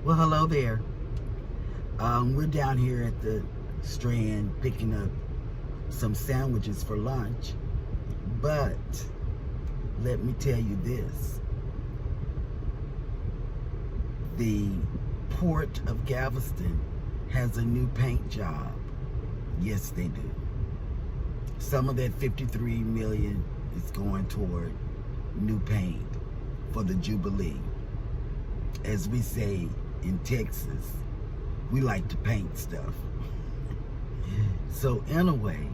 Well, hello there. We're down here at the Strand picking up some sandwiches for lunch. But let me tell you this. The Port of Galveston has a new paint job. Yes, they do. Some of that $53 million is going toward new paint for the Jubilee. As we say in Texas, we like to paint stuff. So anyway,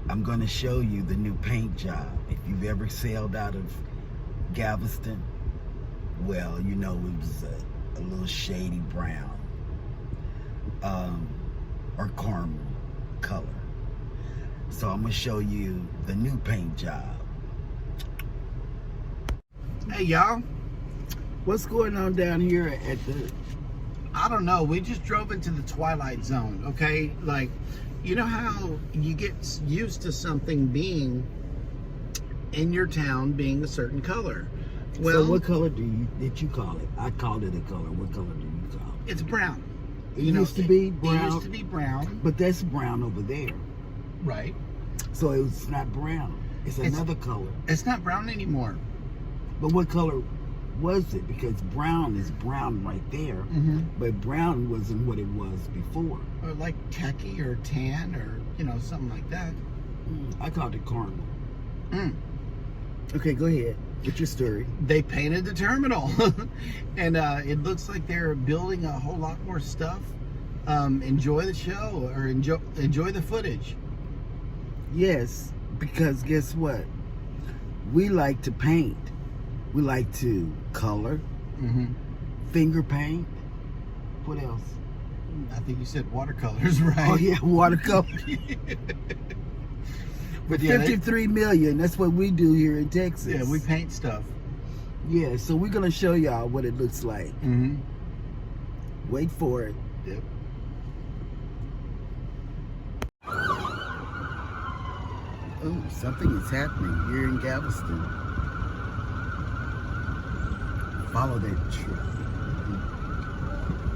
I'm going to show you the new paint job. If you've ever sailed out of Galveston, well, you know it was a little shady brown or caramel color. So I'm going to show you the new paint job. Hey y'all, What's going on down here at the... I don't know, we just drove into the twilight zone, okay? Like, you know how you get used to something being in your town being a certain color? Well, so what color did you call it? I called it a color. What color do you call it? it's brown. It used to be brown. It used to be brown. But that's brown over there. Right. So it's not brown. It's another color. It's not brown anymore. But what color was it? Because brown is brown right there. Mm-hmm. But brown wasn't what it was before. Or like khaki or tan or, you know, something like that. I called it caramel. Mm. Okay, go ahead. What's your story? They painted the terminal. And it looks like they're building a whole lot more stuff. Enjoy the show or enjoy the footage. Yes, because guess what? We like to paint. We like to color, finger paint. What else? I think you said watercolors, right? Oh yeah, watercolor. But yeah, 53 million, that's what we do here in Texas. yeah, we paint stuff. Yeah, so we're gonna show y'all what it looks like. Mm-hmm. Wait for it. Yep. Oh, something is happening here in Galveston. Follow that truck.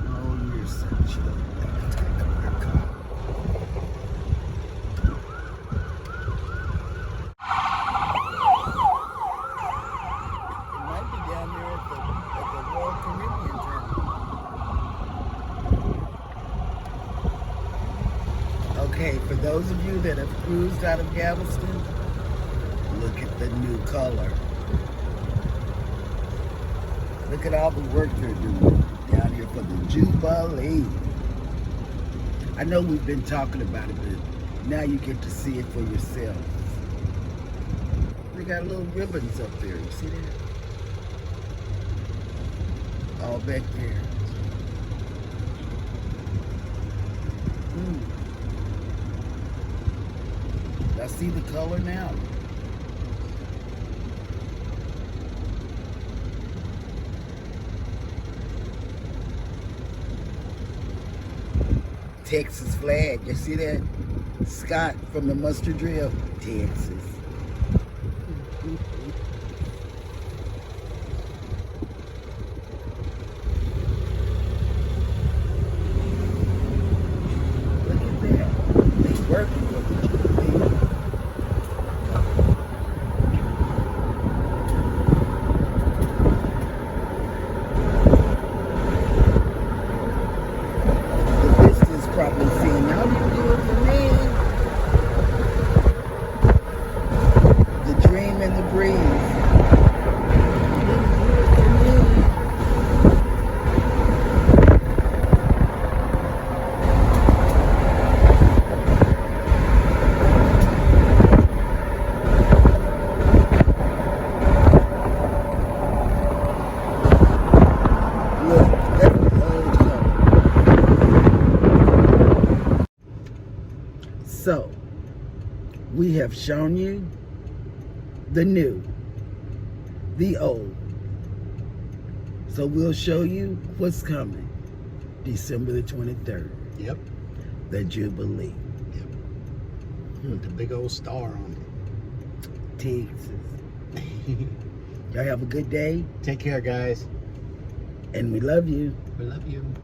Oh, you're such a... Okay, for those of you that have cruised out of Galveston, look at the new color. Look at all the work they're doing down here for the Jubilee. I know we've been talking about it, but now you get to see it for yourself. They got little ribbons up there. You see that? All back there. I see the color now. Texas flag, you see that? Scott from the Mustard Drill, Texas. Look at that. They working with the Jubilee. Probably saying, how do you do it for me? The dream and the breeze. Look, that's the old color. So, we have shown you the new, the old. So we'll show you what's coming. December the 23rd, Yep. the Jubilee. Yep. With the big old star on Texas. Y'all have a good day. it. Take care, guys. And we love you. We love you.